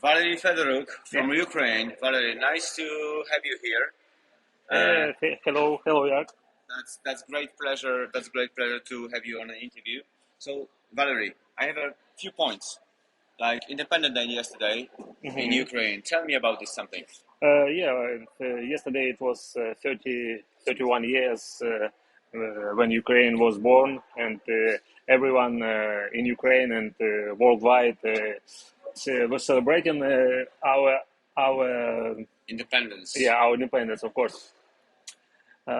Valery Fedoruk from Ukraine. Valery, nice to have you here. Hello, Jack. That's great pleasure. That's great pleasure to have you on an interview. So, Valery, I have a few points. Like Independent Day yesterday in Ukraine. Tell me about this something. Yesterday it was 31 years when Ukraine was born, and everyone in Ukraine and worldwide was celebrating our Independence. our independence, of course.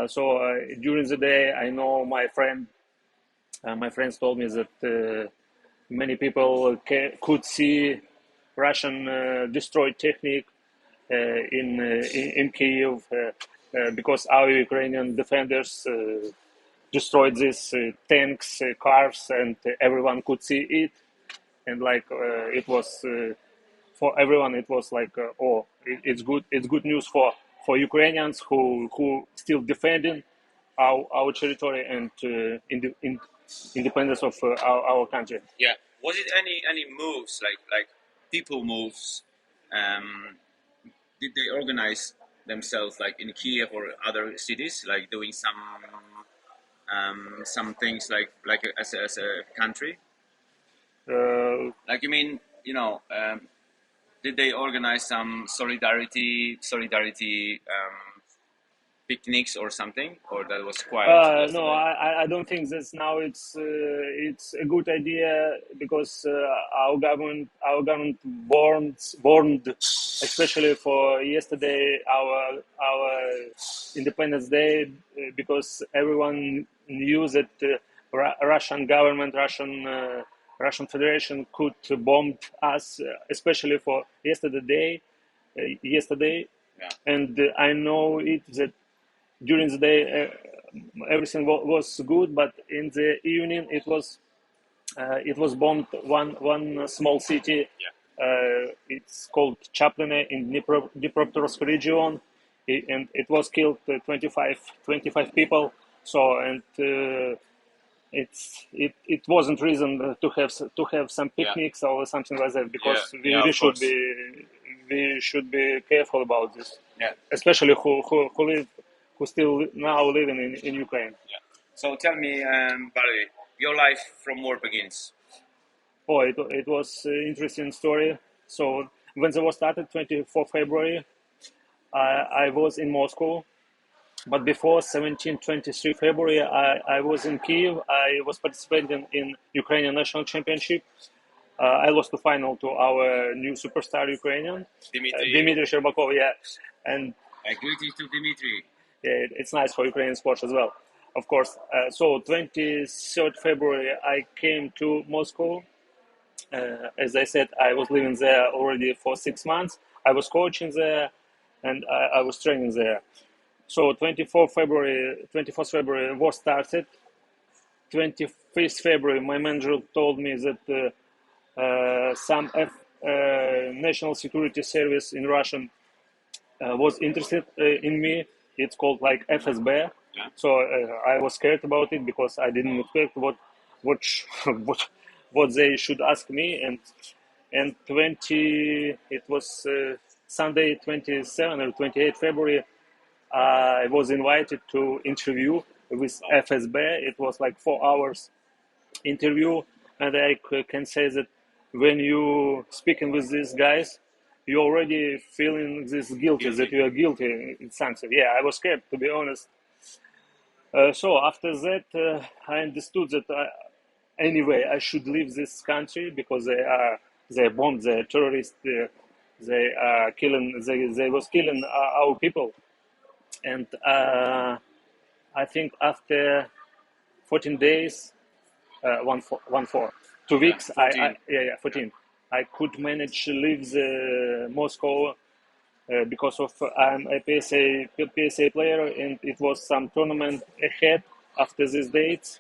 So during the day, I know my friends told me that many people could see Russian destroyed technique in Kiev because our Ukrainian defenders destroyed these tanks, cars, and everyone could see it. And it was for everyone, it was like, it's good. It's good news for Ukrainians who still defending our territory and independence of our country. Yeah. Was it any moves like people moves? Did they organize themselves like in Kiev or other cities, like doing some things like as a country? Like you mean did they organize some solidarity picnics or something, or that was quiet No, yesterday? I don't think that now it's a good idea because our government warned especially for yesterday our Independence Day because everyone knew that Russian government Russian Federation could bomb us especially for yesterday, Yeah. and I know it that during the day everything was good, but in the evening it was bombed one small city. Yeah. It's called Chaplin in Dnipropetrovsk region, and it was killed 25 people. So and it wasn't reason to have some picnics or something like that because we should be careful about this, Yeah. especially who still now living in Ukraine. Yeah. So tell me, Valerie, your life from war begins. Oh, it was an interesting story. So when the war started, 24 February, I was in Moscow. But before 17-23 February, I was in Kiev. I was participating in Ukrainian national championship. I lost the final to our new superstar Ukrainian, Dmitry Sherbakov. Yeah, and Greetings to Dmitry. yeah, it's nice for Ukrainian sports as well, of course. So 23rd February, I came to Moscow. As I said, I was living there already for 6 months. I was coaching there, and I was training there. So 24th February, war started. 25th February, my manager told me that some National Security Service in Russian was interested in me. It's called like FSB. Yeah. So I was scared about it because I didn't expect what what they should ask me. And 20 it was Sunday 27 or 28 February. I was invited to interview with FSB. It was like 4 hours interview, and I can say that when you speaking with these guys, you already feeling this guilty that you are guilty in something. Yeah, I was scared to be honest. So after that, I understood that anyway I should leave this country because they bombed, they terrorists, they are killing, they was killing our people, and I think after 14 days, 2 weeks. 14. 14. I could manage to leave the Moscow because of I'm a PSA player, and it was some tournament ahead after these dates,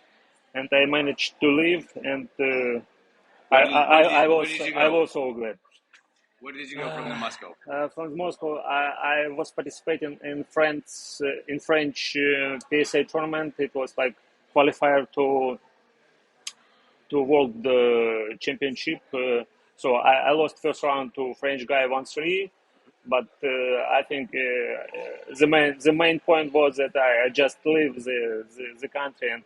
and I managed to leave, and I was so glad. Where did you go from Moscow? From Moscow, I was participating in French PSA tournament. It was like qualifier to World Championship. So I lost first round to French guy 1-3, but I think the main point was that I just leave the country, and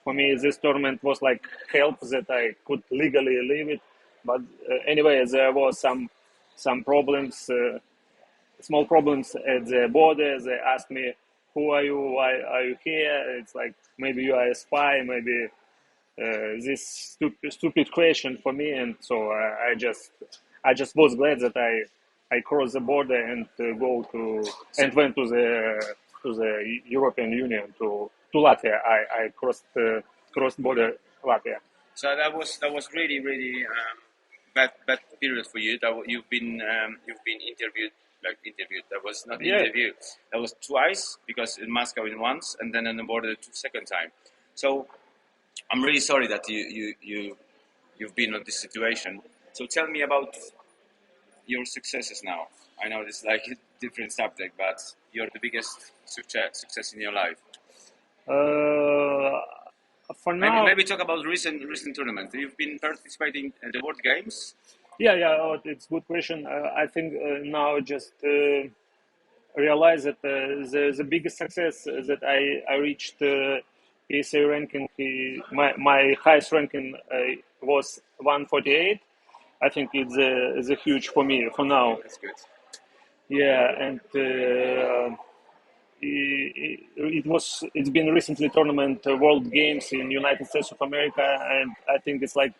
for me this tournament was like help that I could legally leave it. But anyway, there was some problems, small problems at the border. They asked me, "Who are you? Why are you here?" It's like maybe you are a spy, maybe this stupid question for me, and so I just was glad that I crossed the border and went to the European Union to Latvia. I crossed border Latvia. So that was really bad period for you. You've been interviewed. That was not Yeah. interview. That was twice, because in Moscow in once, and then on the border second time. So I'm really sorry that you've been in this situation. So tell me about your successes now. I know this is like a different subject, but you're the biggest success in your life. Uh, for Maybe now, maybe talk about recent tournaments. You've been participating in the World Games. yeah, it's a good question. I think now just realize that the biggest success that I reached PSA ranking, my highest ranking was 148. I think it's a huge for me for now. That's good. Yeah, and it's been recently tournament World Games in United States of America, and I think it's like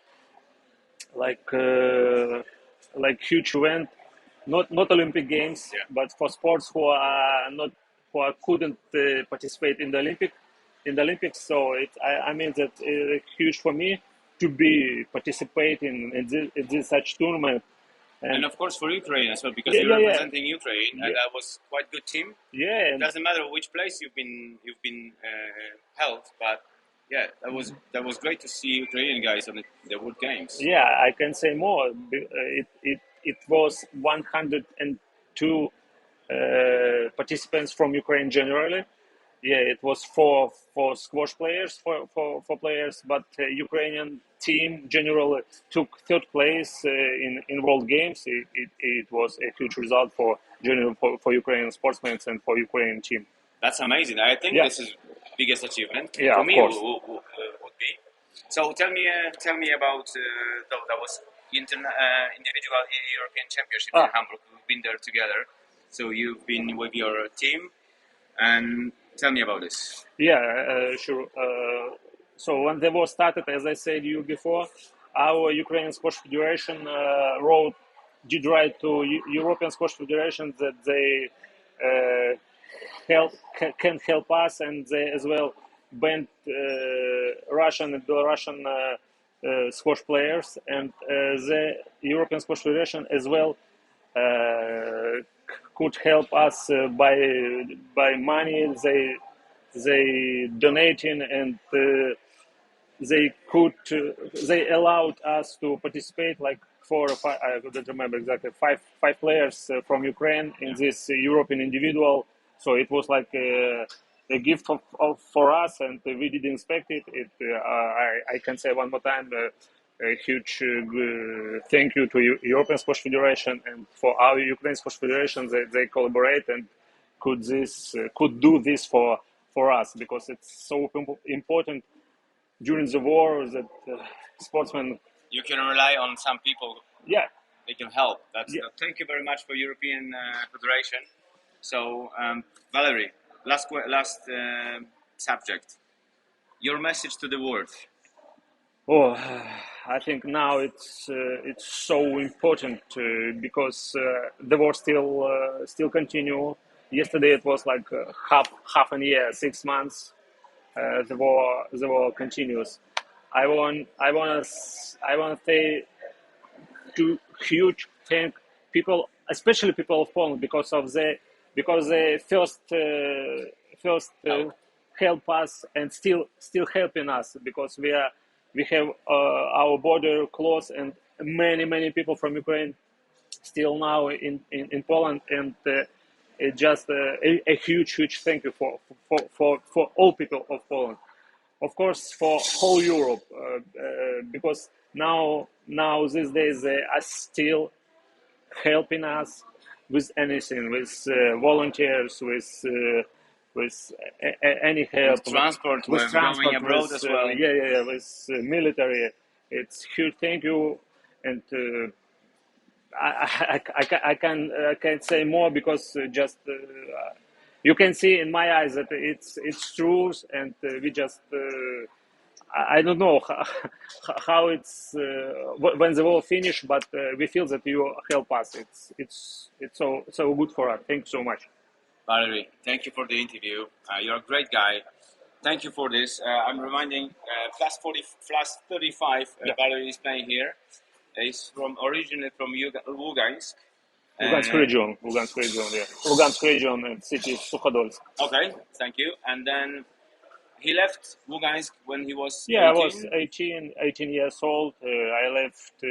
uh, like huge event, not Olympic Games, Yeah. but for sports who are not couldn't participate in the Olympics. So I mean that huge for me to be participating in this such tournament. And And of course for Ukraine as well, because yeah, you're yeah, yeah, representing Ukraine, and yeah, that was quite good team. yeah, and Doesn't matter which place you've been held, but yeah, that was great to see Ukrainian guys on the World Games. yeah, I can say more. It was 102 participants from Ukraine generally. Yeah, it was for squash players, for players, but Ukrainian team generally took third place in World Games. It was a huge result for general for Ukrainian sportsmen and for Ukrainian team. That's amazing. I think Yeah, this is biggest achievement yeah, for of me. course. Would be. So tell me about that was individual European Championship in Ah, Hamburg. We've been there together. So you've been with your team, and tell me about this. yeah, sure. So when the war started, as I said you before, our Ukrainian Squash Federation did write to European Squash Federation that they can help us, and they as well banned Russian and Belarusian squash players, and the European Squash Federation as well could help us by money. They donating, and they allowed us to participate like 4 or 5, I don't remember exactly, five players from Ukraine in Yeah. this European individual. So it was like a gift for us, and we didn't expect it. I can say one more time a huge thank you to European Squash Federation, and for our Ukraine Squash Federation. They collaborate and could do this for us, because it's so important during the war that sportsmen. You can rely on some people. Yeah, They can help. That's yeah, thank you very much for European Federation. So Valerie, last subject. Your message to the world. oh, I think now it's so important because the war still continue. Yesterday it was like half a year, 6 months. The war continues. I want to say to huge thank people, especially people of Poland, because they first Help. help us, and still helping us, because we have our border closed, and many people from Ukraine still now in Poland, and it just a huge thank you for all people of Poland, of course, for whole Europe, because now these days they are still helping us with anything, with volunteers, with any With help, transport, with with going transport, abroad with as well. with military. It's huge. Thank you, and I can't say more because just you can see in my eyes that it's truth, and we just I don't know how it's when the war finish, but we feel that you help us. It's so good for us. Thanks so much. Valerie, thank you for the interview. You're a great guy. Thank you for this. I'm reminding plus 40, plus 35. Yeah, Valerie is playing here. He's from originally from Lugansk. Lugansk region, yeah, Lugansk region and city Sukhodolsk. Okay, thank you. And then he left Lugansk when he was Yeah, I was 18. 18 years old. I left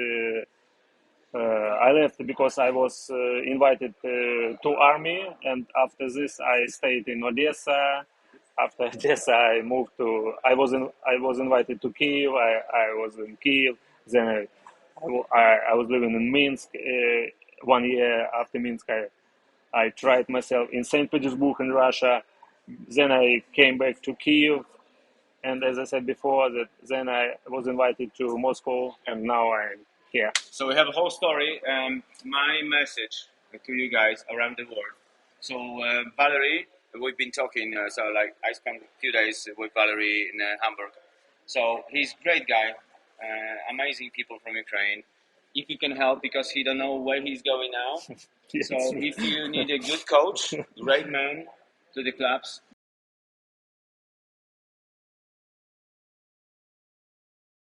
because I was invited to army, and after this I stayed in Odessa. After Odessa, I moved to. I was invited to Kiev. I was in Kiev. Then I was living in Minsk. 1 year after Minsk, I tried myself in Saint Petersburg in Russia. Then I came back to Kiev, and as I said before, that then I was invited to Moscow, and now I'm here. So we have a whole story. My message to you guys around the world. So Valerie, we've been talking. So like I spent a few days with Valerie in Hamburg. So he's a great guy, amazing people from Ukraine. If you can help, because he don't know where he's going now. Yes. So if you need a good coach, great man to the clubs,